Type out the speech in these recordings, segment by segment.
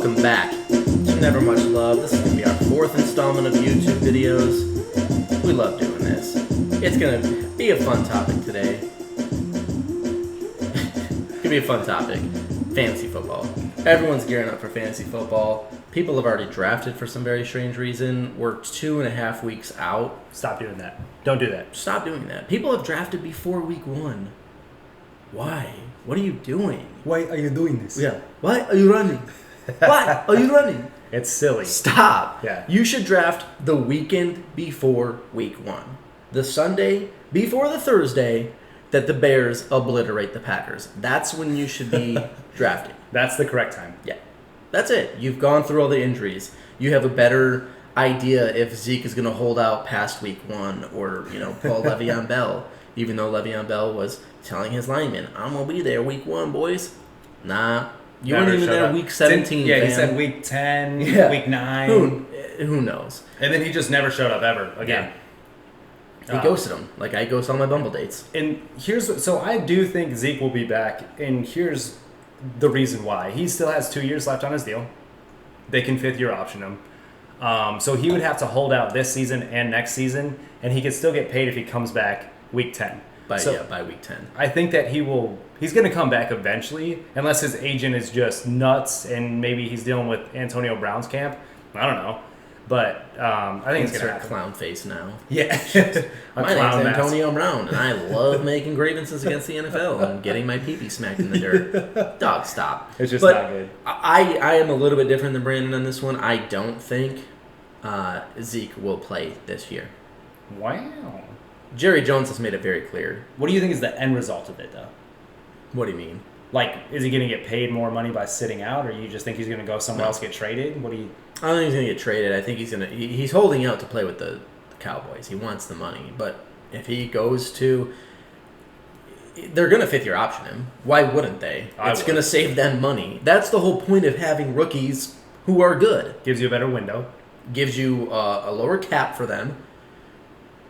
welcome back to Never Much Love. This is going to be our 4th installment of YouTube videos. We love doing this. It's going to be a fun topic today. It's going to be a fun topic. Fantasy football. Everyone's gearing up for fantasy football. People have already drafted for some very strange reason. We're 2.5 weeks out. Stop doing that. Don't do that. Stop doing that. People have drafted before week 1. Why? What are you doing? Why are you doing this? Yeah. Why are you running? Why are you running? It's silly. Stop. Yeah. You should draft the weekend before week 1. The Sunday before the Thursday that the Bears obliterate the Packers. That's when you should be drafting. That's the correct time. Yeah. That's it. You've gone through all the injuries. You have a better idea if Zeke is going to hold out past week 1 or, pull Le'Veon Bell. Even though Le'Veon Bell was telling his linemen, I'm going to be there week 1, boys. Nah. You weren't even there week 17, Yeah, fam. he said week 10, week 9. Who knows? And then he just never showed up ever again. He ghosted him, like I ghost all my Bumble dates. And so I do think Zeke will be back, and here's the reason why. He still has 2 years left on his deal. They can 5th-year option him. So he would have to hold out this season and next season, and he could still get paid if he comes back week 10. By week 10. I think that he's going to come back eventually, unless his agent is just nuts and maybe he's dealing with Antonio Brown's camp. I don't know. But I think it's going to happen. Clown face now. Yeah. My name's Antonio Brown, and I love making grievances against the NFL and getting my pee-pee smacked in the dirt. Dog, stop. It's just not good. I am a little bit different than Brandon on this one. I don't think Zeke will play this year. Wow. Jerry Jones has made it very clear. What do you think is the end result of it, though? What do you mean? Like, is he going to get paid more money by sitting out, or you just think he's going to go somewhere else, get traded? What do you... I don't think he's going to get traded. I think he's holding out to play with the Cowboys. He wants the money. But if he goes to... They're going to 5th-year option him. Why wouldn't they? It's going to save them money. That's the whole point of having rookies who are good. Gives you a better window. Gives you a lower cap for them.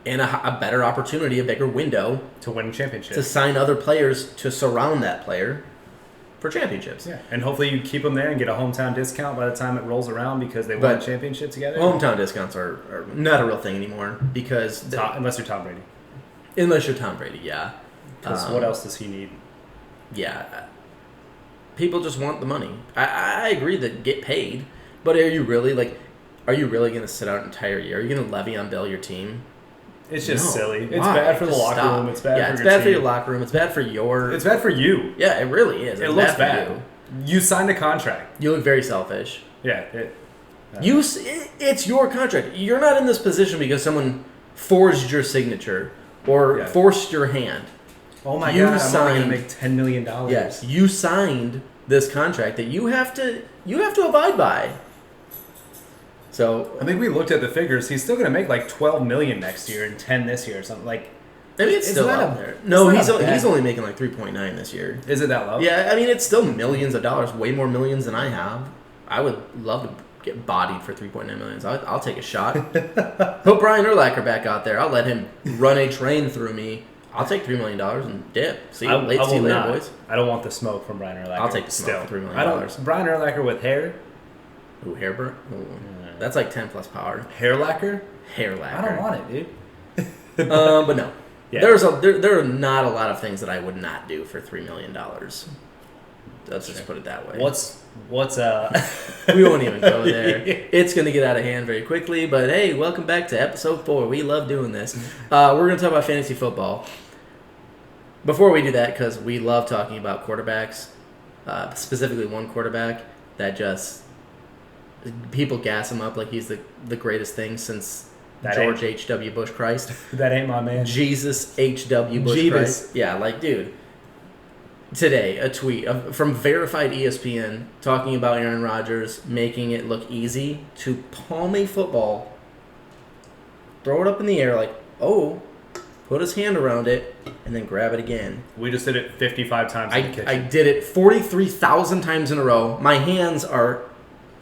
And a better opportunity, a bigger window. To win championships. To sign other players to surround that player for championships. Yeah, and hopefully you keep them there and get a hometown discount by the time it rolls around because they won a championship together. Hometown discounts are not a real thing anymore because... unless you're Tom Brady. Unless you're Tom Brady, yeah. Because what else does he need? Yeah. People just want the money. I agree that get paid, but are you really going to sit out an entire year? Are you going to Le'Veon Bell your team? It's just silly. It's bad for the locker room. It's bad for your team. It's bad for your locker room. It's bad for your... It's bad for you. Yeah, it really is. It looks bad. You signed a contract. You look very selfish. Yeah. It's your contract. You're not in this position because someone forged your signature or forced your hand. Oh my God, I'm only going to make $10 million. Yes, you signed this contract that you have to abide by. So I think we looked at the figures. He's still going to make like $12 million next year and 10 this year or something. Like, maybe it's still out there. No, he's only making like 3.9 this year. Is it that low? Yeah, I mean it's still millions of dollars, way more millions than I have. I would love to get bodied for 3.9 million. I'll take a shot. Put Brian Urlacher back out there. I'll let him run a train through me. I'll take $3 million and dip. See you later, boys. I don't want the smoke from Brian Urlacher. I'll take the smoke for $3 million. Brian Urlacher with hair. Ooh, hair burn? That's like 10 plus power. Hair lacquer? Hair lacquer. I don't want it, dude. But no. Yeah. There are not a lot of things that I would not do for $3 million. Let's just put it that way. What's We won't even go there. It's going to get out of hand very quickly. But hey, welcome back to episode 4. We love doing this. We're going to talk about fantasy football. Before we do that, because we love talking about quarterbacks, specifically one quarterback that just... People gas him up like he's the greatest thing since George H.W. Bush Christ. That ain't my man. Jesus H.W. Bush Christ. Yeah, like, dude. Today, a tweet from verified ESPN talking about Aaron Rodgers making it look easy to palm a football, throw it up in the air like, put his hand around it, and then grab it again. We just did it 55 times in the kitchen. I did it 43,000 times in a row. My hands are...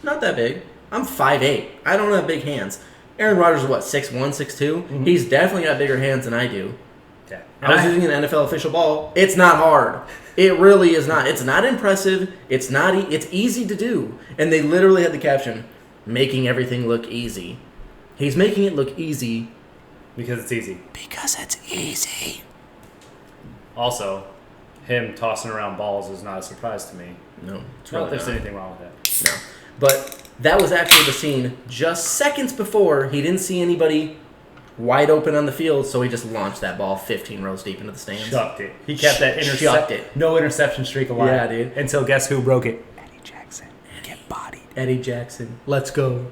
not that big. I'm 5'8". I don't have big hands. Aaron Rodgers is what, 6'1", 6'2"? Mm-hmm. He's definitely got bigger hands than I do. Yeah. I was using an NFL official ball. It's not hard. It really is not. It's not impressive. It's not. It's easy to do. And they literally had the caption, "Making everything look easy." He's making it look easy because it's easy. Because it's easy. Also, him tossing around balls is not a surprise to me. No, it's not that there's anything wrong with that. No, but that was actually the scene just seconds before. He didn't see anybody wide open on the field, so he just launched that ball 15 rows deep into the stands. Shucked it. He kept that no interception streak alive. Yeah, dude. Until guess who broke it? Eddie Jackson. Get bodied. Eddie Jackson. Let's go.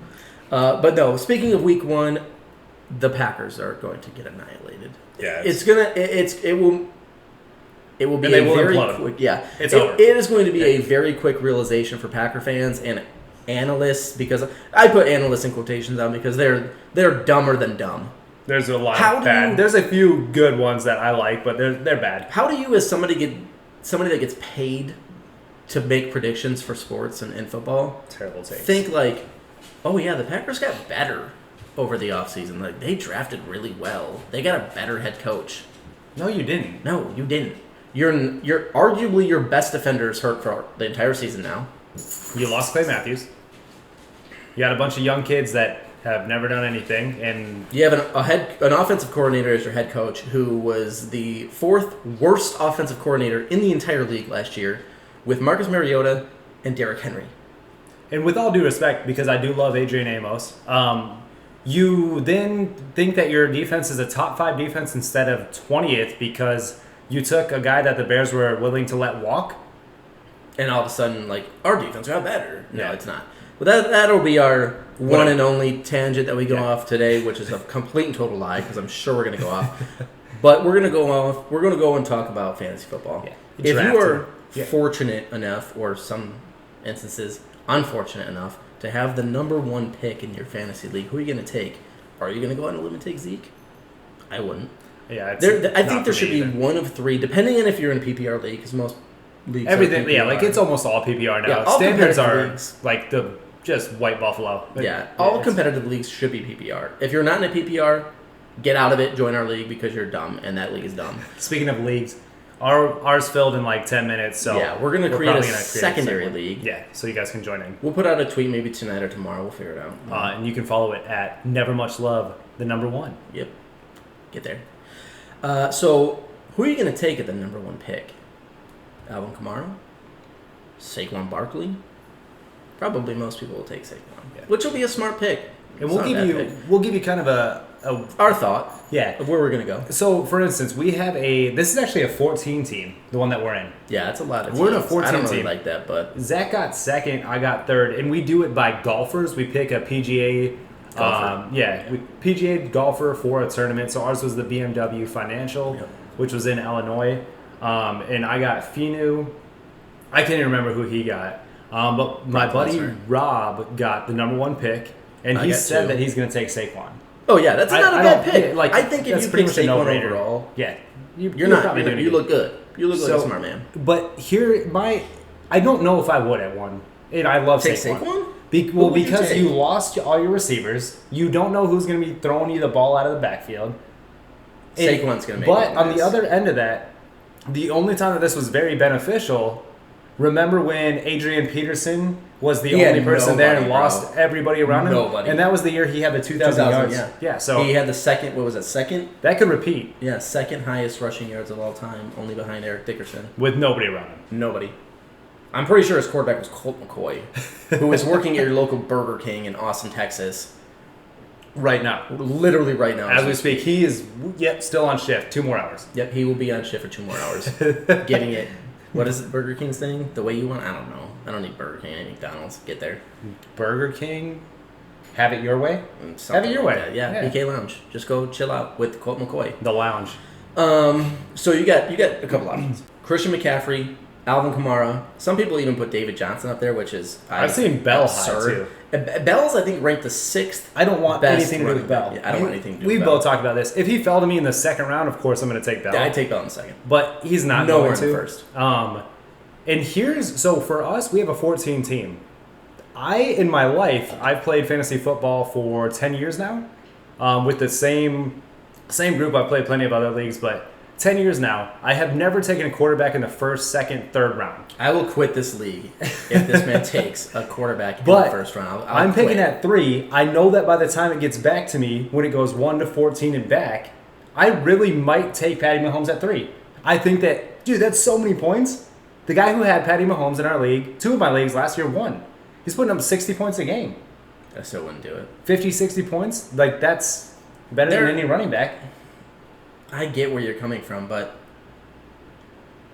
But no, speaking of week 1, the Packers are going to get annihilated. Yeah. It will be and they a will very implode. quick. Yeah. It's over. It is going to be a very quick realization for Packer fans and analysts, because I put analysts in quotations on because they're dumber than dumb. There's a lot of bad. There's a few good ones that I like, but they're bad. How do you, as somebody that gets paid to make predictions for sports and football, terrible takes, think like, oh yeah, the Packers got better over the offseason. Like, they drafted really well. They got a better head coach. No, you didn't. No, you didn't. You're arguably your best defender is hurt for the entire season now. You lost Clay Matthews. You got a bunch of young kids that have never done anything, and you have an offensive coordinator as your head coach who was the 4th worst offensive coordinator in the entire league last year, with Marcus Mariota and Derrick Henry. And with all due respect, because I do love Adrian Amos, you then think that your defense is a top 5 defense instead of 20th because you took a guy that the Bears were willing to let walk. And all of a sudden, like, our defense got better. No, it's not. But that'll be our one and only tangent that we go off today, which is a complete and total lie, because I'm sure we're going to go off. But we're going to go off. We're going to go and talk about fantasy football. Yeah. If you are fortunate enough, or some instances unfortunate enough, to have the number 1 pick in your fantasy league, who are you going to take? Are you going to go on a limb and take Zeke? I wouldn't. Yeah, I think there should be one of 3, depending on if you're in a PPR league, because most leagues everything. PPR. Like it's almost all PPR now. Yeah, all standards are leagues. like the just white buffalo. All competitive leagues should be PPR. If you're not in a PPR, get out of it. Join our league because you're dumb, and that league is dumb. Speaking of leagues, ours filled in like 10 minutes. So yeah, we're gonna create a secondary league. Yeah, so you guys can join in. We'll put out a tweet maybe tonight or tomorrow. We'll figure it out. And you can follow it at Never Much Love, the number 1. Yep, get there. So who are you gonna take at the number 1 pick? Alvin Kamara, Saquon Barkley. Probably most people will take Saquon, which will be a smart pick. And we'll give you kind of our thought, of where we're gonna go. So, for instance, we have this is actually a 14 team, the one that we're in. Yeah, it's a lot of teams. We're in a 14 I don't really team like that, but Zach got 2nd, I got 3rd, and we do it by golfers. We pick a PGA golfer. PGA golfer for a tournament. So ours was the BMW Financial, which was in Illinois, and I got Finu. I can't even remember who he got. But my buddy Rob got the number 1 pick, and he said that he's going to take Saquon. Oh yeah, that's not a bad pick. Like, I think if you pick Saquon overall, you're not. You look good. You look like a smart man. But I don't know if I would at 1, and I love Saquon. Because you lost all your receivers, you don't know who's going to be throwing you the ball out of the backfield. Saquon's going to make. But on the other end of that, the only time that this was very beneficial. Remember when Adrian Peterson was the only person there and lost everybody around him? Nobody. And that was the year he had the 2,000 yards. Yeah, so he had the second, what was it, second? That could repeat. Yeah, second highest rushing yards of all time, only behind Eric Dickerson. With nobody around him. Nobody. I'm pretty sure his quarterback was Colt McCoy, who was working at your local Burger King in Austin, Texas. Right now. Literally right now. As we speak. He is still on shift. 2 more hours. Yep, he will be on shift for 2 more hours. Getting it. What is it, Burger King's thing? The way you want? I don't know. I don't need Burger King. I need McDonald's. Get there. Burger King? Have it your way? Have it your way. Yeah, BK Lounge. Just go chill out with Colt McCoy. The lounge. So you got a couple options. Christian McCaffrey, Alvin Kamara. Some people even put David Johnson up there, which is I've seen Bell high too. Bell's, I think, ranked the 6th. I don't want anything to do with Bell. Yeah, I don't want anything to do with Bell. We've both talked about this. If he fell to me in the 2nd round, of course I'm going to take Bell. Yeah, I'd take Bell in the 2nd. But he's not nowhere going to. In the 1st. And so for us, we have a 14 team. In my life, I've played fantasy football for 10 years now. With the same group. I've played plenty of other leagues, but 10 years now, I have never taken a quarterback in the first, second, third round. I will quit this league if this man takes a quarterback in But the first round. I'm picking at 3. I know that by the time it gets back to me, when it goes 1 to 14 and back, I really might take Patty Mahomes at 3. I think that, dude, that's so many points. The guy who had Patty Mahomes in our league, 2 of my leagues last year, won. He's putting up 60 points a game. I still wouldn't do it. 50, 60 points? Like, that's better than any running back. I get where you're coming from, but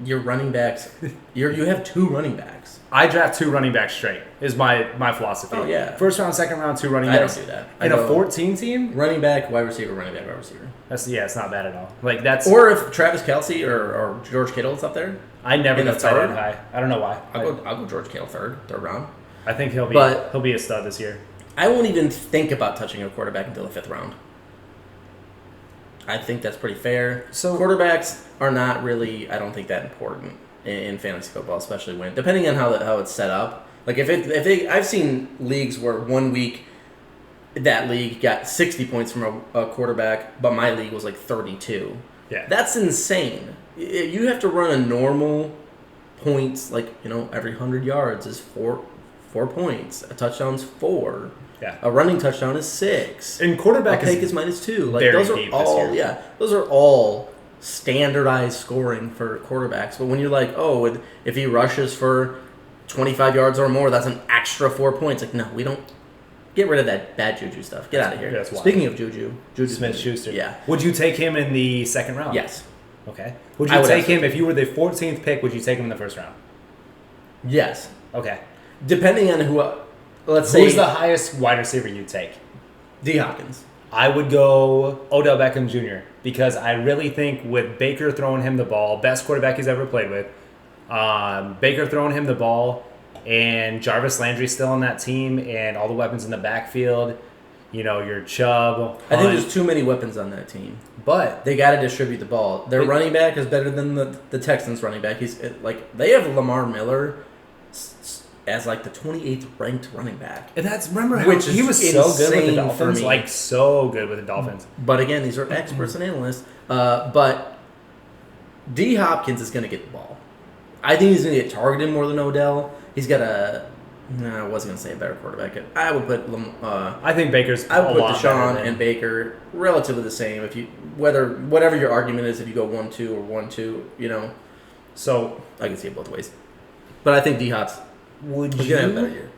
your running backs, you have 2 running backs. I draft 2 running backs straight, is my philosophy. Oh, yeah. First round, second round, 2 running I backs. don't do that. In a 14 team? Running back, wide receiver, running back, wide receiver. It's not bad at all. Like, that's... Or if Travis Kelce or George Kittle's up there. I never in the go tight end third? high. I don't know why. I'll go George Kittle third round. I think he'll be a stud this year. I won't even think about touching a quarterback until the 5th round. I think that's pretty fair. So quarterbacks are not really, I don't think, that important in fantasy football, especially when depending on how it's set up. Like I've seen leagues where 1 week that league got 60 points from a quarterback, but my league was like 32. Yeah, that's insane. You have to run a normal points, like every 100 yards is 4 points. A touchdown's 4. Yeah. A running touchdown is 6. And quarterback is -2. Like very those are deep all this year. yeah. Those are all standardized scoring for quarterbacks. But when you're like, oh, if he rushes for 25 yards or more, that's an extra 4 points. Like, no, we don't. Get rid of that bad Juju stuff. Get out of here. That's wild. Speaking of Juju Smith-Schuster. Yeah. Would you take him in the second round? Yes. Okay. Would you take him if you were the 14th pick? Would you take him in the first round? Yes. Okay. Depending on who. Let's say who's the highest wide receiver you'd take? D. Hopkins. I would go Odell Beckham Jr. because I really think with Baker throwing him the ball, best quarterback he's ever played with, Baker throwing him the ball, and Jarvis Landry still on that team, and all the weapons in the backfield, your Chubb. Hunt. I think there's too many weapons on that team. But they got to distribute the ball. Their running back is better than the Texans' running back. They have Lamar Miller as like the 28th ranked running back. And he was so good with the Dolphins, like so good with the Dolphins. But again, these are experts and analysts. But D. Hopkins is going to get the ball. I think he's going to get targeted more than Odell. He's got I was going to say a better quarterback. I would put. I think Baker's. I would put Deshaun and Baker relatively the same. If you whatever your argument is, if you go 1-2 or 1-2, So I can see it both ways. But I think D. Hop's. Would you have a better year?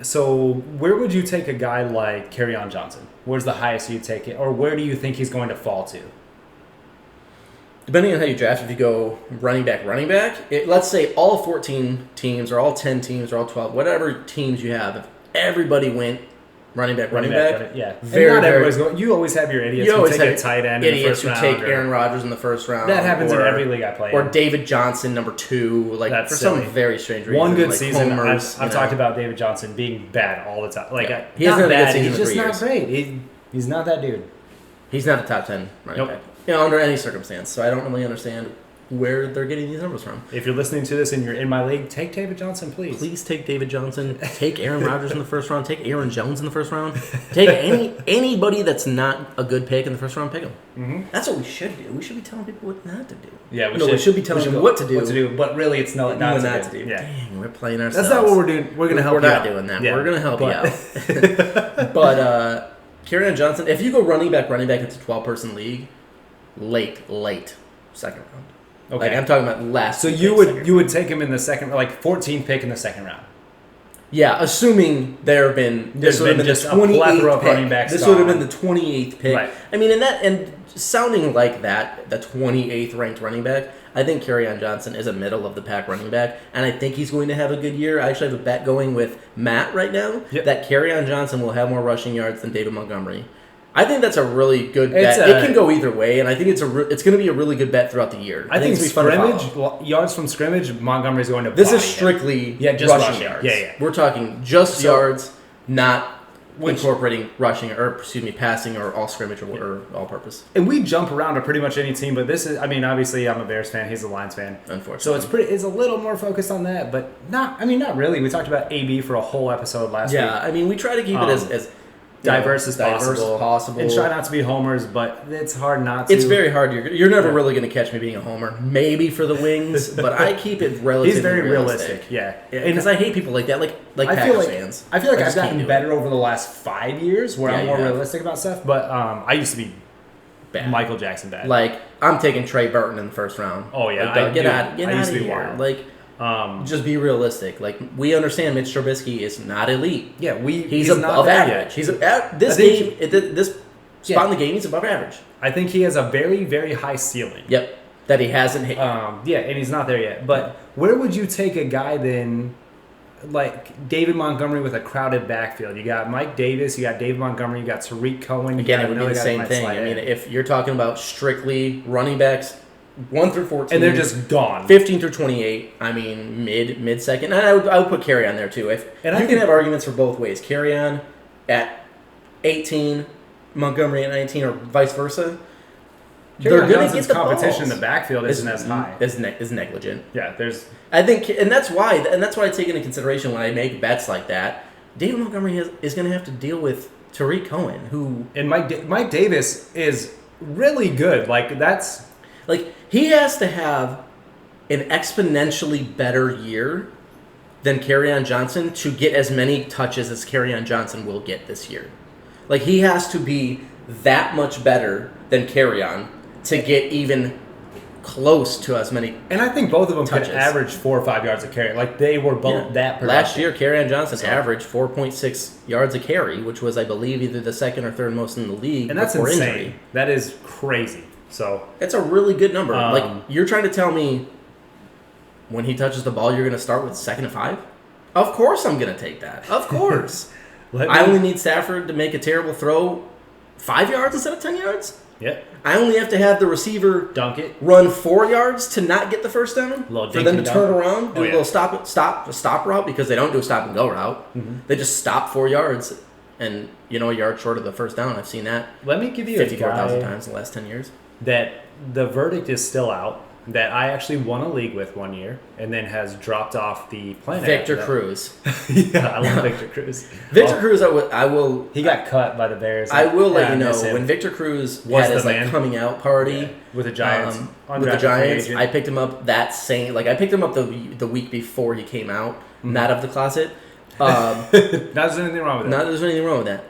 So where would you take a guy like Kerryon Johnson? Where's the highest you'd take it, or where do you think he's going to fall to? Depending on how you draft, if you go running back, let's say all 14 teams or all 10 teams or all 12, whatever teams you have, if everybody went running back, yeah. Everybody's going. You always have your idiots who take a tight end in the first round. Idiots who take Aaron Rodgers in the first round. That happens in every league I play. Or David Johnson, number 2, That's for silly. some very strange reason. One good like season. Homers, I've talked about David Johnson being bad all the time. He hasn't had a good season. He's just not great. He's not that dude. He's not a top 10 running back. Under any circumstance. So I don't really understand where they're getting these numbers from. If you're listening to this and you're in my league, take David Johnson, please. Please take David Johnson. Take Aaron Rodgers in the first round. Take Aaron Jones in the first round. Take anybody that's not a good pick in the first round. Pick them. Mm-hmm. That's what we should do. We should be telling people what not to do. Yeah, we should be telling them what to do. But really, it's not to do. Yeah. Dang, we're playing ourselves. That's not what we're doing. We're going to help you out. We're not doing that. Yeah. We're going to help you out. But Kerryon Johnson, if you go running back, it's a 12-person league, late second round. Okay. Like I'm talking about last. So you would take him in the second, like 14th pick in the second round. Yeah, assuming there's been just a plethora of running backs. This would have been the 28th pick. Right. I mean, and sounding like that, the 28th ranked running back, I think Kerryon Johnson is a middle of the pack running back, and I think he's going to have a good year. I actually have a bet going with Matt right now that Kerryon Johnson will have more rushing yards than David Montgomery. I think that's a really good bet. It can go either way, and I think it's going to be a really good bet throughout the year. I think yards from scrimmage, Montgomery's going to. This is strictly just rushing yards. Yeah. We're talking just yards, not incorporating rushing passing or all scrimmage or all purpose. And we jump around to pretty much any team, but this is. I mean, obviously, I'm a Bears fan. He's a Lions fan. Unfortunately, so it's a little more focused on that, but not. I mean, not really. We talked about AB for a whole episode last week. Yeah, I mean, we try to keep it as diverse as possible. And try not to be homers, but it's hard not to. It's very hard. You're never really going to catch me being a homer. Maybe for the Wings, but I keep it relatively He's very realistic. Yeah. Because I hate people like that, like Packers fans. I feel like I've gotten better over the last 5 years where I'm more realistic about stuff, but I used to be bad. Michael Jackson bad. Like, I'm taking Trey Burton in the first round. Oh, yeah. Like, get out of here. Like, just be realistic. Like, we understand Mitch Trubisky is not elite. Yeah, he's above average. He's this spot in the game, he's above average. I think he has a very, very high ceiling. Yep, that he hasn't hit. And he's not there yet. But where would you take a guy then, like David Montgomery with a crowded backfield? You got Mike Davis, you got David Montgomery, you got Tariq Cohen. Again, it would be the same thing. I mean, if you're talking about strictly running backs, 1 through 14, and they're just gone. 15 through 28. I mean, mid second. And I would put Carry on there too. You can have arguments for both ways. Carry on at 18, Montgomery at 19, or vice versa. They're going to get the competition balls. In the backfield isn't as high. Is negligent. Yeah, I think, and that's why I take into consideration when I make bets like that. David Montgomery is going to have to deal with Tariq Cohen, who and Mike Davis is really good. He has to have an exponentially better year than Kerryon Johnson to get as many touches as Kerryon Johnson will get this year. Like, he has to be that much better than Kerryon to get even close to as many. And I think both of them could average 4 or 5 yards a carry. Like, they were both that productive. Last year, Kerryon Johnson averaged 4.6 yards a carry, which was, I believe, either the second or third most in the league. And that's insane. Injury. That is crazy. So it's a really good number. You're trying to tell me when he touches the ball, you're going to start with 2nd and 5? Of course I'm going to take that. Of course. I only need Stafford to make a terrible throw 5 yards instead of 10 yards? Yep. I only have to have the receiver dunk it, run 4 yards to not get the first down, for them to turn around, do a little stop route, because they don't do a stop and go route. Mm-hmm. They just stop 4 yards and a yard short of the first down. I've seen that. Let me give you 54,000 times in the last 10 years. That the verdict is still out. That I actually won a league with 1 year, and then has dropped off the planet. Victor Cruz. Yeah, I love Victor Cruz. Cruz, I will. He got cut by the Bears. I will let you know when Victor Cruz had his coming out party with the Giants. I picked him up that same. I picked him up the week before he came out, not of the closet. Not there's anything wrong with that. Not there's anything wrong with that.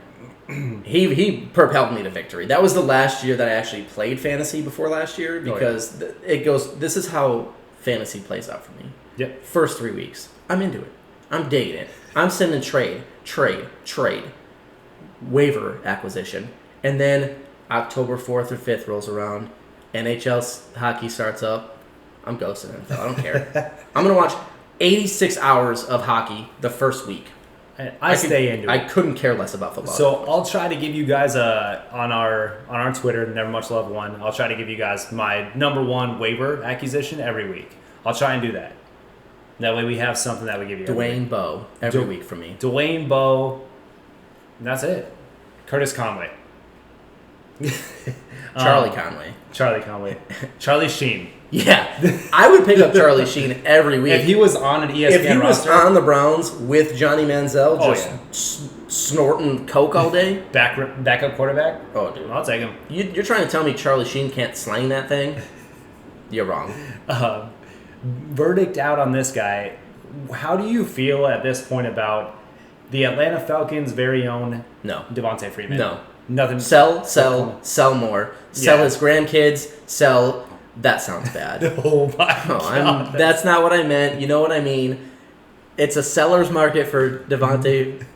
He propelled me to victory. That was the last year that I actually played fantasy before last year, because it goes. This is how fantasy plays out for me. Yep. First 3 weeks, I'm into it. I'm digging it. I'm sending trade, waiver acquisition, and then October 4th or 5th rolls around. NHL hockey starts up. I'm ghosting NFL. I don't care. I'm gonna watch 86 hours of hockey the first week. I stay into it. I couldn't care less about football. So I'll try to give you guys on our Twitter, Never Much Love 1. I'll try to give you guys my number 1 waiver acquisition every week. I'll try and do that. That way we have something that we give you. Dwayne Bowe every week for me. Dwayne Bowe. That's it. Curtis Conway. Charlie Conway. Charlie Sheen. Yeah, I would pick up Charlie Sheen every week. If he was on an ESPN roster. If he was on the Browns with Johnny Manziel snorting coke all day. Backup quarterback? Oh, dude. I'll take him. You're trying to tell me Charlie Sheen can't slang that thing? You're wrong. Verdict out on this guy. How do you feel at this point about the Atlanta Falcons' very own Devontae Freeman? No. Nothing. Sell more. Sell his grandkids. Sell... That sounds bad. Oh my God. That's not what I meant. You know what I mean. It's a seller's market for Devontae.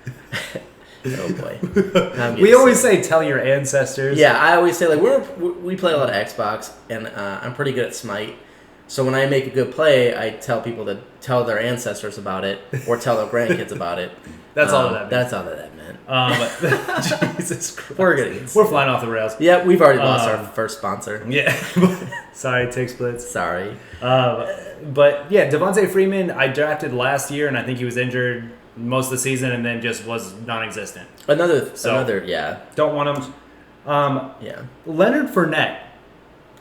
Oh boy. We always say tell your ancestors. Yeah, I always say we play a lot of Xbox, and I'm pretty good at Smite. So when I make a good play, I tell people to tell their ancestors about it or tell their grandkids about it. That's all that meant. That's all that meant. Jesus Christ. We're flying off the rails. Yeah, we've already lost our first sponsor. Yeah. Sorry, Tixblitz. Sorry. But yeah, Devontae Freeman, I drafted last year, and I think he was injured most of the season and then just was non-existent. Another, Don't want him. Yeah. Leonard Fournette.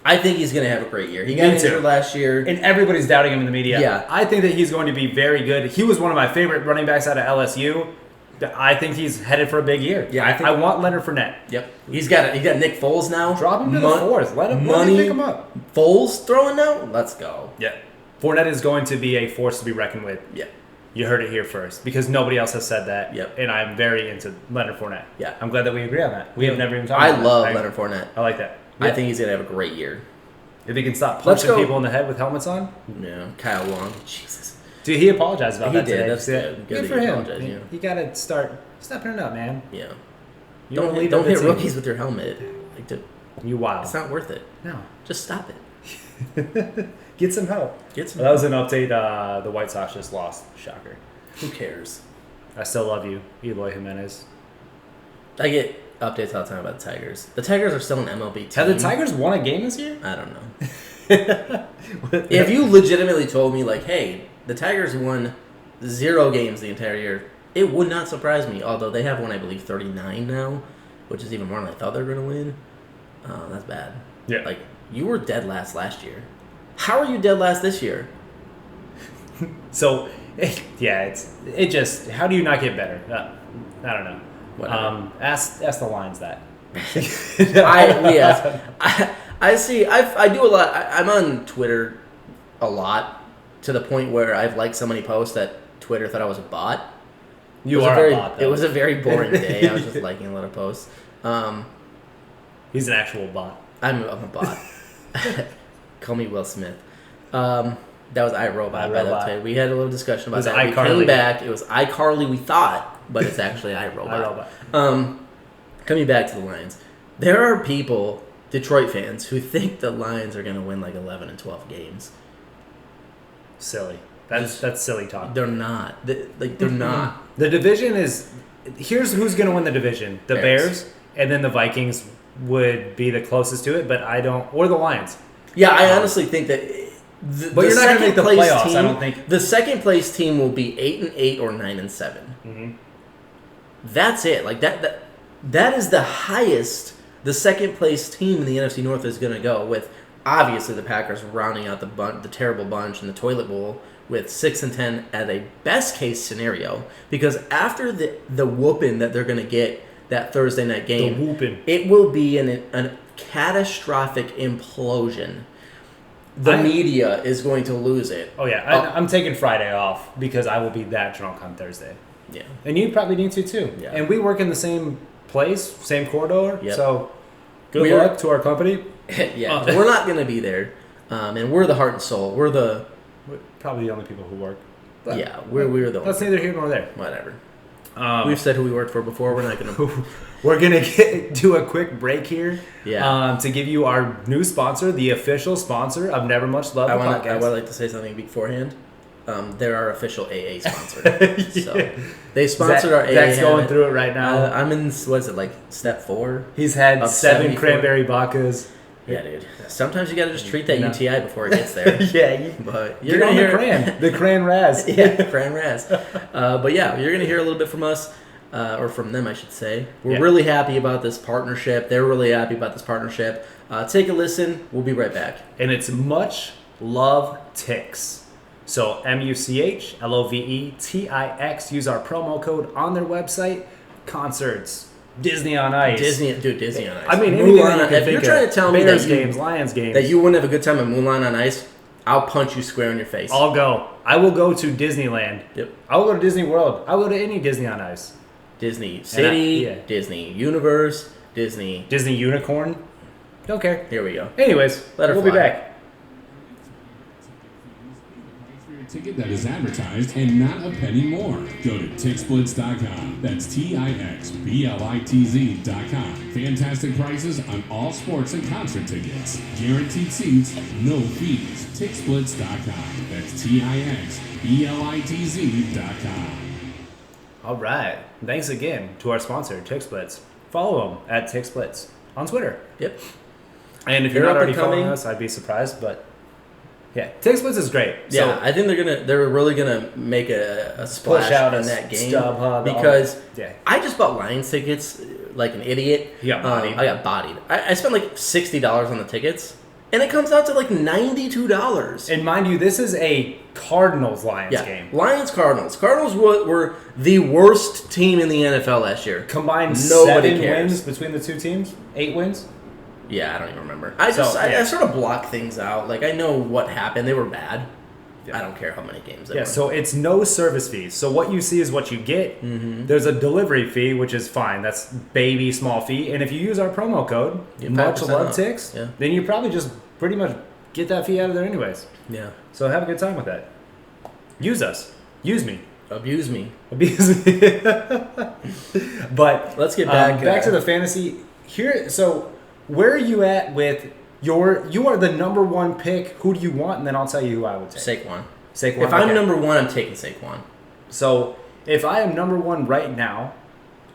I think he's going to have a great year. He got injured last year. And everybody's doubting him in the media. Yeah. I think that he's going to be very good. He was one of my favorite running backs out of LSU. I think he's headed for a big year. Yeah, I want Leonard Fournette. Yep. He's got Nick Foles now. Drop him to the fourth. Let him pick him up. Foles throwing now? Let's go. Yeah. Fournette is going to be a force to be reckoned with. Yeah. You heard it here first because nobody else has said that. Yep. And I'm very into Leonard Fournette. Yeah. I'm glad that we agree on that. We have never even talked about that. I love Leonard Fournette. I like that. I think he's going to have a great year. If he can stop punching people in the head with helmets on. Yeah. Kyle Long. Jesus. Dude, he apologized about that today. That's good. Good for him. You got to start stepping it up, man. Yeah. Don't hit rookies with your helmet. You wild. It's not worth it. No. Just stop it. Get some help. That was an update. The White Sox just lost. Shocker. Who cares? I still love you, Eloy Jimenez. I get updates all the time about the Tigers. The Tigers are still an MLB team. Have the Tigers won a game this year? I don't know. If you legitimately told me, like, hey, the Tigers won 0 games the entire year, it would not surprise me. Although they have won, I believe, 39 now, which is even more than I thought they were going to win. That's bad. Yeah. Like, you were dead last year. How are you dead last this year? So, yeah, it just, how do you not get better? I don't know. Whatever. Ask the Lions that. I see. I do a lot. I'm on Twitter a lot to the point where I've liked so many posts that Twitter thought I was a bot. You are a bot, though. It was a very boring day. I was just liking a lot of posts. He's an actual bot. I'm a bot. Call me Will Smith. That was iRobot, by the way. We had a little discussion about that. We came back. It was iCarly, we thought, but it's actually iRobot. Coming back to the Lions. There are people, Detroit fans, who think the Lions are going to win like 11 and 12 games. Silly. That's silly talk. They're not. They're not. The division is... Here's who's going to win the division. The Bears, and then the Vikings would be the closest to it, but I don't... Or the Lions. Yeah, I honestly think that... But you're not going to make the playoffs, team, I don't think. The second place team will be 8-8 or 9-7. Mm-hmm. That's it. Like that is the highest the second place team in the NFC North is going to go, with obviously the Packers rounding out the terrible bunch in the toilet bowl with 6-10 at a best case scenario, because after the whooping that they're going to get that Thursday night game, it will be a catastrophic implosion. The media is going to lose it. Oh, yeah. I'm taking Friday off because I will be that drunk on Thursday. Yeah. And you probably need to, too. Yeah. And we work in the same place, same corridor. Yep. So, good luck to our company. Yeah. We're not going to be there. And we're the heart and soul. We're probably the only people who work. But yeah. We're the That's neither here nor there. Whatever. We've said who we worked for before. We're not going to... We're going to do a quick break here to give you our new sponsor, the official sponsor of Never Much Love, podcast. I would like to say something beforehand. They're our official AA sponsor. So they sponsored our AA. Zach's going through it right now. I'm in, what is it, like step 4? He's had 7 cranberry vodkas. Yeah, dude. Sometimes you got to just treat that UTI before it gets there. But you're going to hear the cran raz. Yeah, cran raz. But yeah, you're going to hear a little bit from us. Or from them, I should say. We're really happy about this partnership. They're really happy about this partnership. Take a listen. We'll be right back. And it's Much Love Tix. So MUCHLOVETIX. Use our promo code on their website. Concerts, Disney on Ice. Disney on Ice. I mean, if you're trying to tell me Bears games, Lions games, that you wouldn't have a good time at Mulan on Ice, I'll punch you square in your face. I'll go. I will go to Disneyland. Yep. I will go to Disney World. I will go to any Disney on Ice. Disney City, Disney Universe, Disney Unicorn. Don't care. Here we go. Anyways, we'll be back. Ticket that is advertised and not a penny more. Go to Tixblitz.com. That's TIXBLITZ.com. Fantastic prices on all sports and concert tickets. Guaranteed seats, no fees. Tixblitz.com. That's TIXBLITZ.com. All right. Thanks again to our sponsor, Tixblitz. Follow them at Tixblitz on Twitter. Yep. And if you're not already following us, I'd be surprised, but yeah, Tixblitz is great. Yeah, so, I think they're really gonna make a splash out in that game because I just bought Lions tickets like an idiot. You got bodied. I got bodied. I spent like $60 on the tickets, And it comes out to like $92. And mind you, this is a Cardinals-Lions game. Lions-Cardinals. Cardinals were the worst team in the NFL last year. Combined Nobody 7 cares. wins between the two teams? 8 wins? Yeah, I don't even remember. I sort of block things out. Like, I know what happened. They were bad. Yeah. I don't care how many games they won. So it's no service fees. So what you see is what you get. Mm-hmm. There's a delivery fee, which is fine. That's baby small fee. And if you use our promo code, much love Tix, then you probably just pretty much get that fee out of there anyways. Yeah. So have a good time with that. Use us. Use me. Abuse me. Abuse me. But let's get back to the fantasy here. So where are you at with you are the number 1 pick. Who do you want? And then I'll tell you who I would take. Saquon. If I'm number 1, I'm taking Saquon. So if I am number 1 right now,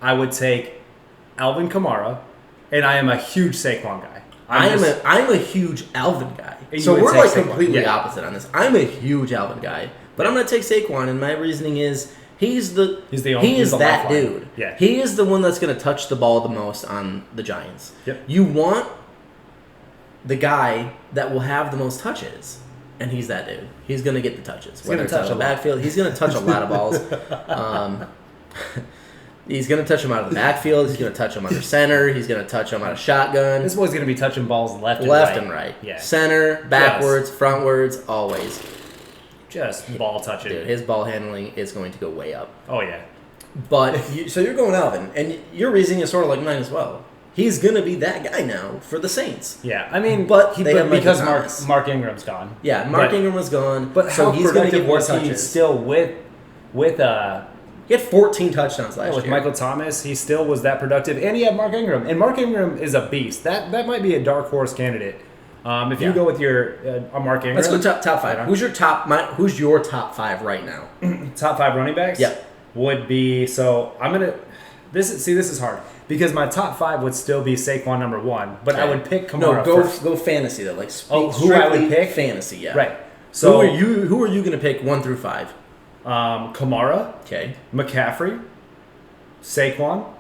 I would take Alvin Kamara, and I am a huge Saquon guy. I'm a huge Alvin guy. So we're like completely opposite on this. I'm a huge Alvin guy, but I'm going to take Saquon, and my reasoning is he is that dude. Yeah. He is the one that's going to touch the ball the most on the Giants. Yep. You want the guy that will have the most touches, and he's that dude. He's going to get the touches. Whether it's out of the backfield, he's going to touch a lot of balls. He's going to touch him out of the backfield. He's going to touch him under center. He's going to touch him out of shotgun. This boy's going to be touching balls left and right. Yeah. Center, backwards, frontwards, always. Just ball touching. Dude, his ball handling is going to go way up. Oh, yeah. But, so you're going Alvin, and your reasoning is sort of like mine as well. He's going to be that guy now for the Saints. Yeah, I mean, because Mark Ingram's gone. Yeah, Mark Ingram was gone. But so how he's going to get more was touches. He still with he had 14 touchdowns last year. With Michael Thomas, he still was that productive. And he had Mark Ingram. And Mark Ingram is a beast. That might be a dark horse candidate. If you go with your Mark Ingram. Let's go top 5. Who's your top 5 right now? Top 5 running backs? Yeah. Would be, so I'm going to, this is hard. Because my top 5 would still be Saquon number 1. But I would pick Kamara first. Go fantasy though. Like who I would pick? Fantasy, yeah. Right. So who are you going to pick 1 through 5? Kamara, okay, McCaffrey, Saquon,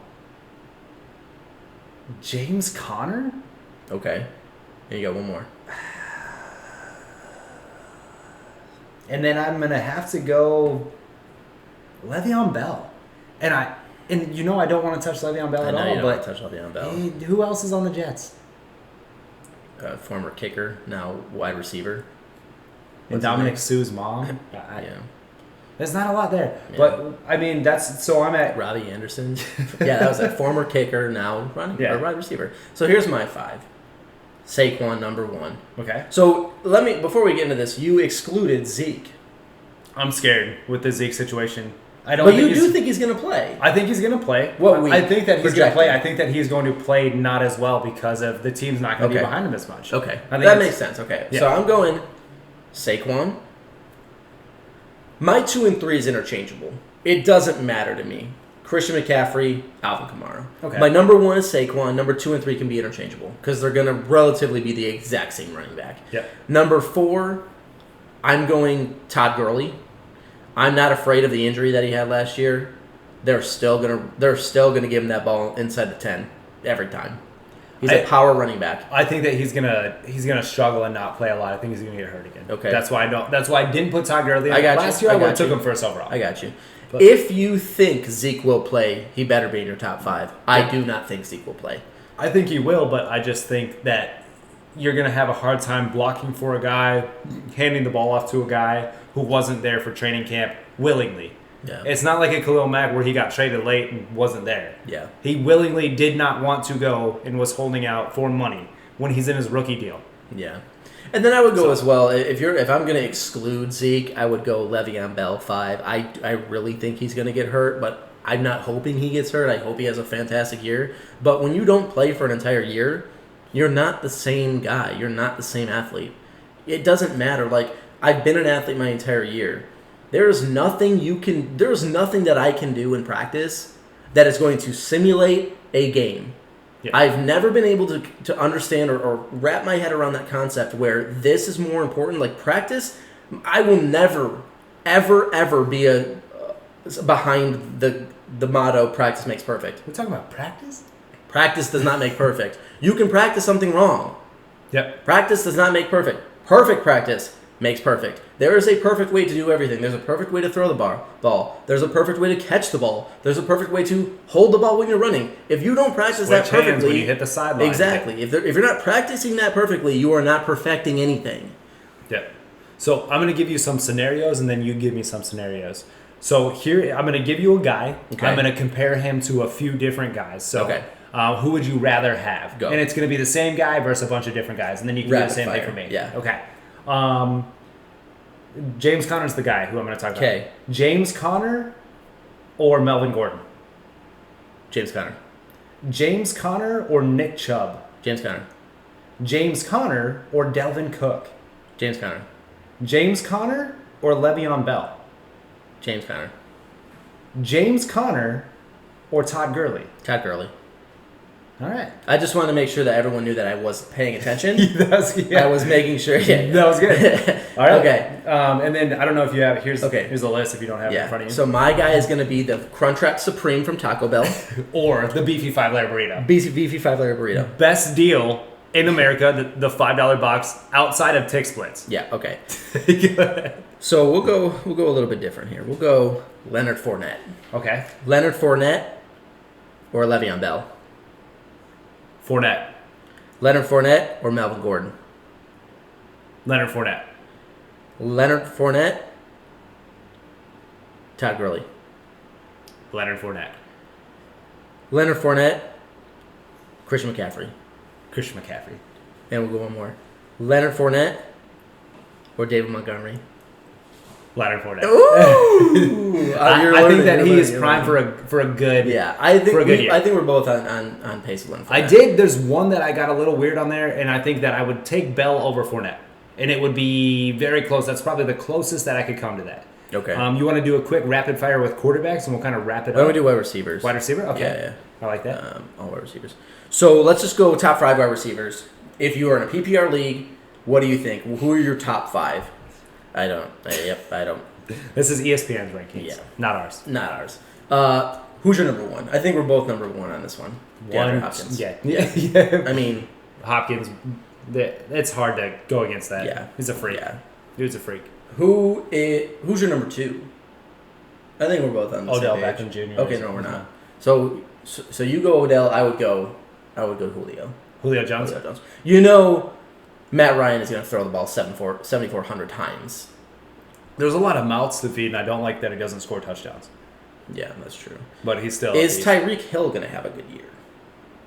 James Conner. Okay, there you go. One more, and then I'm gonna have to go Le'Veon Bell, and I don't want to touch Le'Veon Bell at all. You don't but want to touch Le'Veon Bell. Who else is on the Jets? Former kicker, now wide receiver. And Dominic Sue's mom. Yeah. There's not a lot there. Yeah. But, I mean, I'm at... Robbie Anderson. Yeah, that was a former kicker, now wide receiver. So here's my 5. Saquon, number 1. Okay. So before we get into this, you excluded Zeke. I'm scared with the Zeke situation. But you do think he's going to play? I think he's going to play. I think that he's going to play. I think that he's going to play not as well because of the team's not going to be behind him as much. Okay. That makes sense. Okay. Yeah. So I'm going Saquon. My 2 and 3 is interchangeable. It doesn't matter to me. Christian McCaffrey, Alvin Kamara. Okay. My number 1 is Saquon. Number 2 and 3 can be interchangeable because they're going to relatively be the exact same running back. Yep. Number 4, I'm going Todd Gurley. I'm not afraid of the injury that he had last year. They're still gonna give him that ball inside the 10 every time. He's a power running back. I think that he's gonna struggle and not play a lot. I think he's gonna get hurt again. Okay. That's why I didn't put Todd Gurley in. Last year I would have took him first overall. I got you. But if you think Zeke will play, he better be in your top 5. I do not think Zeke will play. I think he will, but I just think that you're going to have a hard time blocking for a guy, handing the ball off to a guy who wasn't there for training camp willingly. Yeah. It's not like a Khalil Mack where he got traded late and wasn't there. Yeah. He willingly did not want to go and was holding out for money when he's in his rookie deal. Yeah. And then I would go as well, if I'm going to exclude Zeke, I would go Le'Veon Bell 5. I really think he's going to get hurt, but I'm not hoping he gets hurt. I hope he has a fantastic year. But when you don't play for an entire year, you're not the same guy. You're not the same athlete. It doesn't matter. Like, I've been an athlete my entire year. There's nothing that I can do in practice that is going to simulate a game. Yeah. I've never been able to understand or wrap my head around that concept where this is more important. Like, practice, I will never, ever, ever be behind the motto, practice makes perfect. We're talking about practice? Practice does not make perfect. You can practice something wrong. Yep. Practice does not make perfect. Perfect practice makes perfect. There is a perfect way to do everything. There's a perfect way to throw the ball. There's a perfect way to catch the ball. There's a perfect way to hold the ball when you're running. If you don't practice that perfectly, when you hit the sideline. Exactly. If you're not practicing that perfectly, you are not perfecting anything. Yep. So I'm going to give you some scenarios, and then you give me some scenarios. So here, I'm going to give you a guy. Okay. I'm going to compare him to a few different guys. So okay. Who would you rather have? Go. And it's going to be the same guy versus a bunch of different guys, and then you can do the same thing for me. Yeah. Okay. James Conner's the guy who I'm going to talk about. Okay. James Conner or Melvin Gordon? James Conner. James Conner or Nick Chubb? James Conner. James Conner or Delvin Cook? James Conner. James Conner or Le'Veon Bell? James Conner. James Conner or Todd Gurley? Todd Gurley. All right. I just wanted to make sure that everyone knew that I was paying attention. I was making sure. Yeah. That was good. All right. Okay. And then I don't know if you have here's okay. Here's the list if you don't have it in front of you. So my guy is going to be the Crunchwrap Supreme from Taco Bell, or the beefy 5-layer burrito. Beefy 5-layer burrito. Best deal in America, the $5 box outside of Tixblitz. Yeah. Okay. So we'll go a little bit different here. We'll go Leonard Fournette. Okay. Leonard Fournette or Le'Veon Bell. Fournette. Leonard Fournette or Melvin Gordon. Leonard Fournette. Leonard Fournette. Todd Gurley. Leonard Fournette. Leonard Fournette. Christian McCaffrey. Christian McCaffrey. And we'll go one more. Leonard Fournette or David Montgomery. Leonard Fournette. Ooh! I think that he is primed for a good. Yeah, I think for a good year. I think we're both on pace with Leonard Fournette. I did. There's one that I got a little weird on there, and I think that I would take Bell over Fournette, and it would be very close. That's probably the closest that I could come to that. Okay. You want to do a quick rapid fire with quarterbacks, and we'll kind of wrap it up. Why don't we do wide receivers? Wide receiver? Okay. Yeah. I like that. All wide receivers. So let's just go top 5 wide receivers. If you are in a PPR league, what do you think? Who are your top 5? I don't. This is ESPN's rankings. Yeah. Not ours. Not ours. Who's your number 1? I think we're both number 1 on this one. DeAndre Hopkins. Yeah. I mean, Hopkins. It's hard to go against that. Yeah. He's a freak. Yeah. Dude's a freak. Who's your number 2? I think we're both on the Odell same page. Beckham Jr. Okay, no, we're not. So you go Odell. I would go Julio. Julio Jones. You know, Matt Ryan is going to throw the ball 7,400 times. There's a lot of mouths to feed, and I don't like that he doesn't score touchdowns. Yeah, that's true. But he's still... Is Tyreek Hill going to have a good year?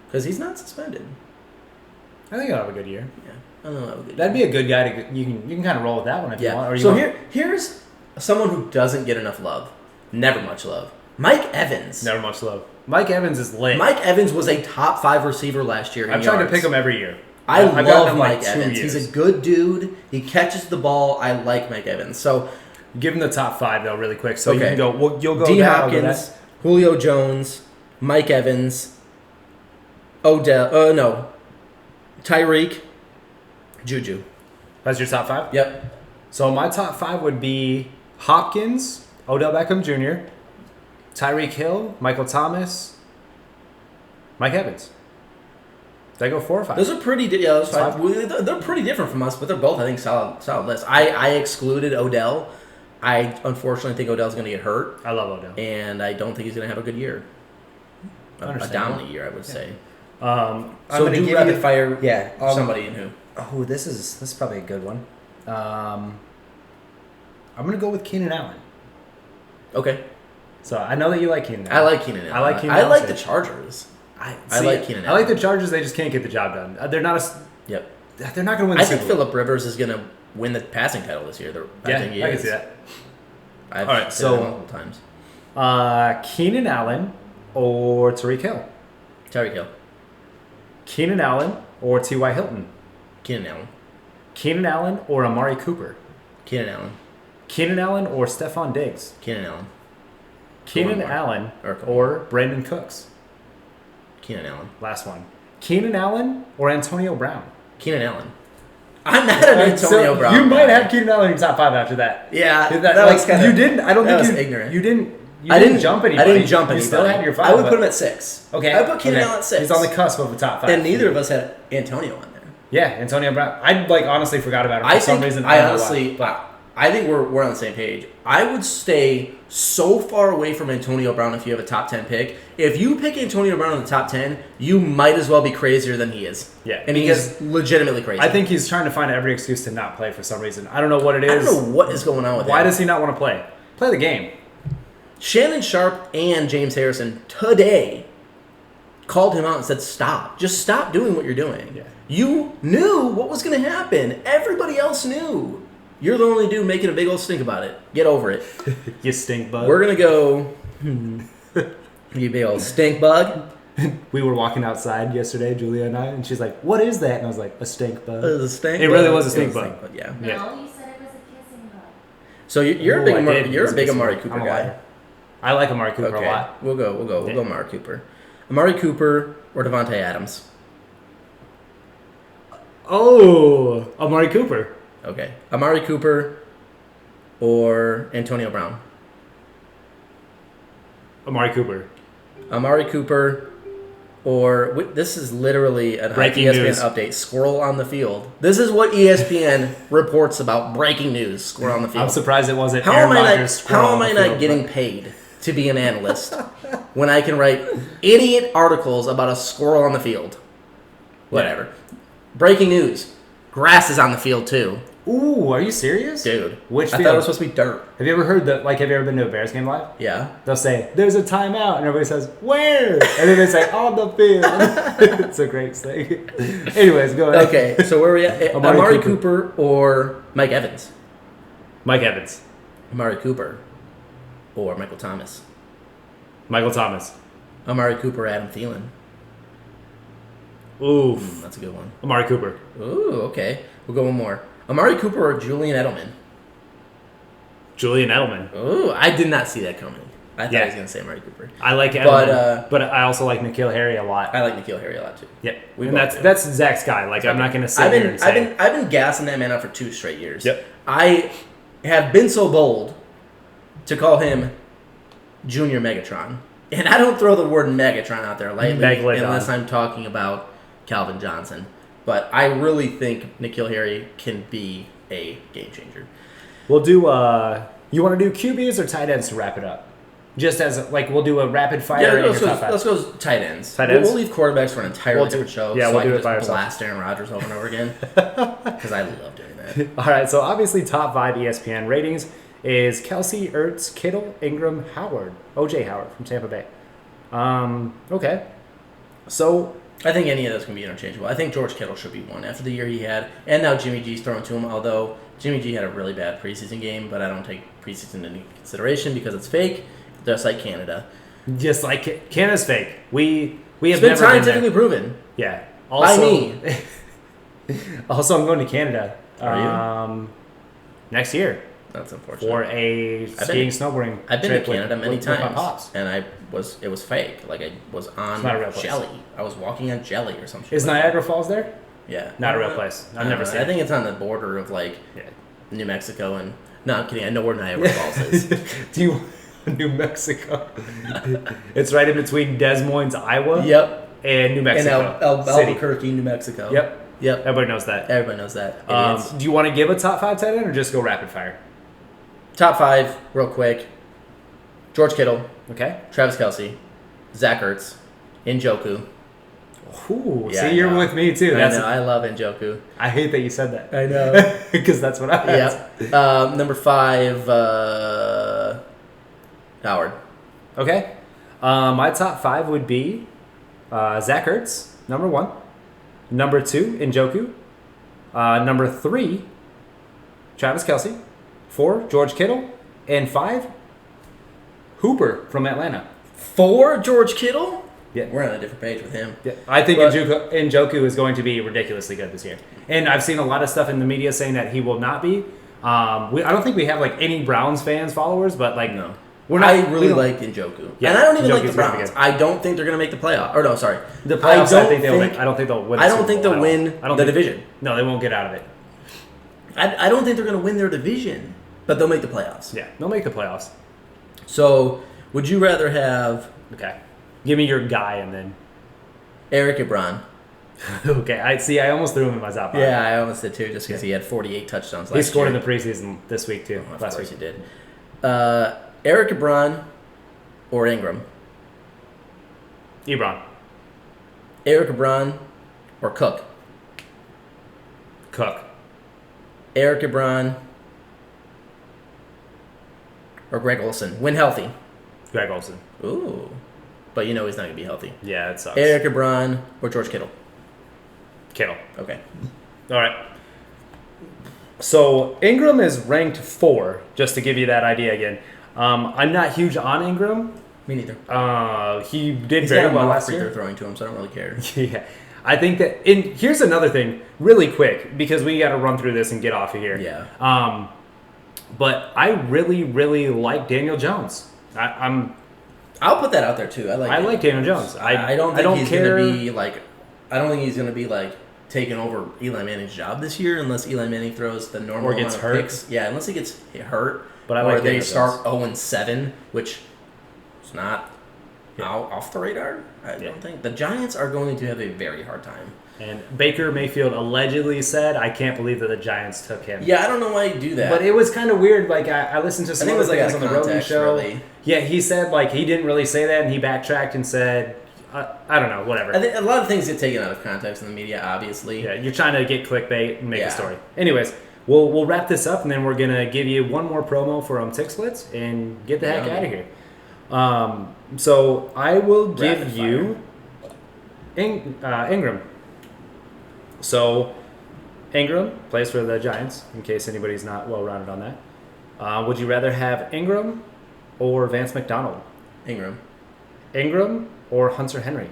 Because he's not suspended. I think he'll have a good year. Yeah, I don't know. Have a good That'd year. be a good guy to... You can kind of roll with that one if you want. Or Here's someone who doesn't get enough love. Never much love. Mike Evans. Never much love. Mike Evans is lit. Mike Evans was a top 5 receiver last year. I've tried to pick him every year. I love Mike like Evans. 2 years. He's a good dude. He catches the ball. I like Mike Evans. So give him the top 5 though, really quick. So you can go. You'll go. D Hopkins, Julio Jones, Mike Evans, Odell. No, Tyreek, Juju. That's your top 5. Yep. So my top 5 would be Hopkins, Odell Beckham Jr., Tyreek Hill, Michael Thomas, Mike Evans. Did I go 4 or 5? Those are pretty. Yeah, those 5. They're pretty different from us, but they're both, I think, solid lists. I excluded Odell. I unfortunately think Odell's going to get hurt. I love Odell, and I don't think he's going to have a good year. A dominant year, I would say. I'm so going to do rapid fire. Yeah, somebody in who? Oh, this is probably a good one. I'm going to go with Keenan Allen. Okay. So I know that you like Keenan Allen. I like Keenan Allen. I like the Chargers. I like Keenan Allen. I like the Chargers. They just can't get the job done. They're not a. Yep. They're not going to win the Super Bowl. I think Bowl. Phillip Rivers is going to win the passing title this year. I think he is. I can see that. All right, so multiple times. Keenan Allen or Tyreek Hill? Tyreek Hill. Keenan Allen or T.Y. Hilton? Keenan Allen. Keenan Allen or Amari Cooper? Keenan Allen. Keenan Allen or Stephon Diggs? Keenan Allen. Keenan Allen or Brandon Cooks? Keenan Allen. Last one. Keenan Allen or Antonio Brown? Keenan Allen. I'm not an Antonio Brown. You might have Keenan Allen in your top 5 after that. Yeah, that was kind of. You didn't. I don't think you. Ignorant. You didn't. I didn't jump anybody. I didn't jump anybody. You still had your 5. I would put him at 6. Okay. I would put Keenan Allen at 6. He's on the cusp of the top 5. And neither of us had Antonio on there. Yeah, Antonio Brown. I honestly forgot about him for some reason. I think we're on the same page. I would stay so far away from Antonio Brown if you have a top 10 pick. If you pick Antonio Brown in the top 10, you might as well be crazier than he is. Yeah. And he's legitimately crazy. I think he's trying to find every excuse to not play for some reason. I don't know what it is. I don't know what is going on with him. Why does he not want to play? Play the game. Shannon Sharp and James Harrison today called him out and said, stop. Just stop doing what you're doing. Yeah. You knew what was going to happen. Everybody else knew. You're the only dude making a big old stink about it. Get over it. You stink bug. We're going to go, you big old stink bug. We were walking outside yesterday, Julia and I, and she's like, what is that? And I was like, a stink bug. It was a stink It bug. really was a stink bug. Yeah. No, Yeah. you said it was a kissing bug. So you're a big Amari Cooper I'm a guy. liar. I like Amari Cooper a lot. We'll go Amari Cooper. Amari Cooper or Devontae Adams. Oh, Amari Cooper. Okay. Amari Cooper or Antonio Brown. Amari Cooper. Amari Cooper or this is literally an Breaking ESPN news. update. Squirrel on the field. This is what ESPN reports about breaking news. Squirrel on the field. I'm surprised it wasn't How Aaron am I Rodgers. not getting paid to be an analyst when I can write idiot articles about a squirrel on the field? Whatever. Breaking news. Grass is on the field too. Ooh, are you serious? Dude. Which I field? thought it was supposed to be dirt. Have you ever heard that? Have you ever been to a Bears game live? Yeah. They'll say, there's a timeout, and everybody says, where? And then they say, on the field. It's a great thing. Anyways, go ahead. Okay, so where are we at? Amari Cooper or Mike Evans? Mike Evans. Amari Cooper or Michael Thomas? Michael Thomas. Amari Cooper, Adam Thielen. Oof. That's a good one. Amari Cooper. Ooh, okay. We'll go one more. Amari Cooper or Julian Edelman? Julian Edelman. Ooh, I did not see that coming. I thought Yeah. I was going to say Amari Cooper. I like Edelman, but I also like N'Keal Harry a lot. I like N'Keal Harry a lot too. Yep. We And both do. that's Zach's guy. I'm not going to sit here and say. I've been gassing that man out for 2 straight years. Yep. I have been so bold to call him Junior Megatron. And I don't throw the word Megatron out there lightly unless I'm talking about Calvin Johnson. But I really think N'Keal Harry can be a game changer. We'll do, you want to do QBs or tight ends to wrap it up? Just as, we'll do a rapid fire. Yeah, let's go tight ends. Tight ends? We'll leave quarterbacks for an entirely different show. Yeah, so we'll I do can it by just ourselves. blast Aaron Rodgers over and over again. Because I love doing that. All right, so obviously top 5 ESPN ratings is Kelsey, Ertz, Kittle, Ingram, Howard. O.J. Howard from Tampa Bay. Okay. So I think any of those can be interchangeable. I think George Kittle should be one after the year he had. And now Jimmy G's thrown to him, although Jimmy G had a really bad preseason game, but I don't take preseason into consideration because it's fake, just like Canada. just like Canada's fake. We have It's been never scientifically been there. proven. Yeah. By me. Also, I'm going to Canada. Are you? Next year That's unfortunate. for a skiing snowboarding. I've been to trip with- Canada many with my times, pops. and it was fake. Like I was on not a real place. jelly. I was walking on jelly or something. Is Niagara Falls there? Yeah. Not a real place. I've never seen I it. think it's on the border of Yeah. New Mexico and. No, I'm kidding. I know where Niagara Falls is. Do you New Mexico? It's right in between Des Moines, Iowa. Yep. And New In Mexico. City. Albuquerque, New Mexico. Yep. Yep. Everybody knows that. Everybody knows that. Idiots. Do you want to give a top 5 tight end or just go rapid fire? Top 5, real quick. George Kittle, Okay. Travis Kelce, Zach Ertz, Njoku. Ooh, Yeah, see, I you're know. with me too. I know. I love Njoku. I hate that you said that. I know. Because that's what I Yep. Number 5, Howard. Okay. My top 5 would be Zach Ertz, number 1. Number 2, Njoku. Number 3, Travis Kelce. 4, George Kittle. And 5, Hooper from Atlanta. 4, George Kittle? Yeah. We're on a different page with him. Yeah, I think But- Njoku is going to be ridiculously good this year. And I've seen a lot of stuff in the media saying that he will not be. I don't think we have any Browns fans followers, but No. we're not. I we really don't- like Njoku. Yeah, And I don't even like Njoku's the gonna be Browns. good. I don't think they're going to make the playoff. Or no, sorry. The playoffs. I think they'll win. think- I don't think they'll win. The I don't Super think Bowl they'll at all. win I don't the think- division. No, they won't get out of it. I don't think they're going to win their division, but they'll make the playoffs. Yeah, they'll make the playoffs. So, would you rather have Okay, give me your guy and then Eric Ebron, Okay, I almost threw him in my top 5. Yeah, I almost did too, just because he had 48 touchdowns last year. He scored in the preseason this week too. Of last course week he did. Eric Ebron or Ingram? Ebron. Eric Ebron or Cook? Cook. Eric Ebron or Greg Olsen? When healthy. Greg Olsen. Ooh. But you know he's not going to be healthy. Yeah, it sucks. Eric Ebron or George Kittle? Kittle. Okay. All right. So Ingram is ranked 4, just to give you that idea again. I'm not huge on Ingram. Me neither. He did He's very got a well mouth last breather year. throwing to him, so I don't really care. Yeah. I think that, and here's another thing, really quick, because we got to run through this and get off of here. Yeah. But I really, really like Daniel Jones. I'll put that out there too. I like Daniel Jones. I don't think he's going to be like. I don't think he's going to be like taking over Eli Manning's job this year unless Eli Manning throws the normal or gets amount of hurt. picks. Yeah, unless he gets hurt. But I or like they Daniel start Jones. 0-7, which is not off the radar. I don't think the Giants are going to have a very hard time. And Baker Mayfield allegedly said, "I can't believe that the Giants took him." Yeah, I don't know why you do that. But it was kind of weird. Like I listened to some I think it other was like things out on of the Rogan context, show. really. Yeah, he said like he didn't really say that, and he backtracked and said, "I don't know, whatever." I think a lot of things get taken out of context in the media, obviously. Yeah, you're trying to get clickbait and make a story. Anyways, we'll wrap this up, and then we're gonna give you one more promo for Tixblitz and get the heck out of here. So I will give you Ingram. So Ingram plays for the Giants, in case anybody's not well-rounded on that. Would you rather have Ingram or Vance McDonald? Ingram. Ingram or Hunter Henry?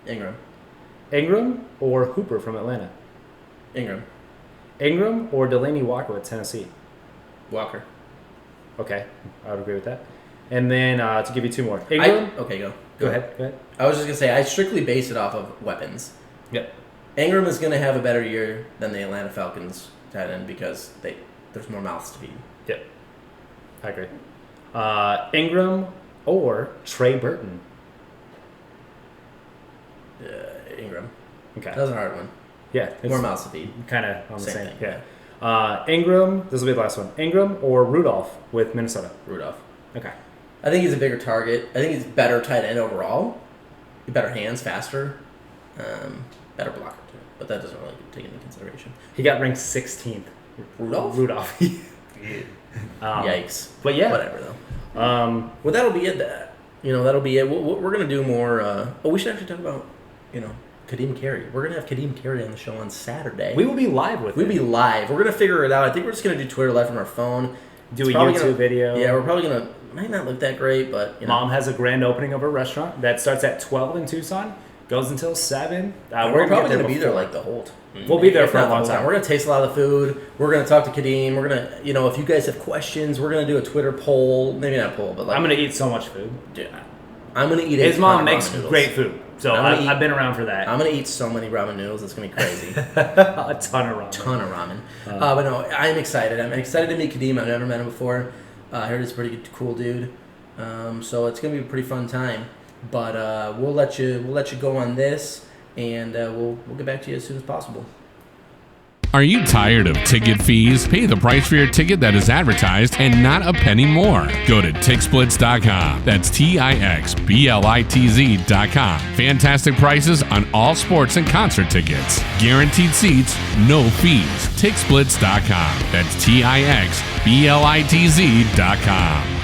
Ingram. Ingram or Hooper from Atlanta? Ingram. Ingram or Delaney Walker with Tennessee? Walker. Okay, I would agree with that. And then to give you 2 more. Ingram? Okay, go. Go ahead. I was just going to say, I strictly base it off of weapons. Yep. Ingram is going to have a better year than the Atlanta Falcons tight end because there's more mouths to feed. Yep. I agree. Ingram or Trey Burton? Ingram. Okay. That was a hard one. Yeah. More mouths to feed. Kind of on the Same same. thing, Yeah. Ingram, this will be the last one. Ingram or Rudolph with Minnesota? Rudolph. Okay. I think he's a bigger target. I think he's better tight end overall. Better hands, faster. Better blocker too. But that doesn't really take into consideration. He got ranked 16th. Rudolph? Yikes. But yeah. Whatever though. Well, that'll be it. That'll be it. We're going to do more. We should actually talk about, Kadeem Carey. We're going to have Kadeem Carey on the show on Saturday. We will be live with We'll be live. We're going to figure it out. I think we're just going to do Twitter live from our phone. Do a YouTube video. Yeah, we're probably going to, might not look that great, but, Mom has a grand opening of her restaurant that starts at 12 in Tucson, goes until 7. We're probably going to be there like the whole time. We'll be there for a the long whole time. We're going to taste a lot of the food. We're going to talk to Kadeem. We're going to, if you guys have questions, we're going to do a Twitter poll. Maybe not a poll, but like. I'm going to eat so much food. Dude, I'm going to eat His mom makes great food. So I've been around for that. I'm going to eat so many ramen noodles. It's going to be crazy. A ton of ramen. But no, I'm excited. I'm excited to meet Kadeem. I've never met him before. I heard he's a pretty cool dude. So it's going to be a pretty fun time. But we'll let you go on this, and we'll get back to you as soon as possible. Are you tired of ticket fees? Pay the price for your ticket that is advertised and not a penny more. Go to Tixblitz.com. That's Tixblitz.com. Fantastic prices on all sports and concert tickets. Guaranteed seats, no fees. Tixblitz.com. That's Tixblitz.com.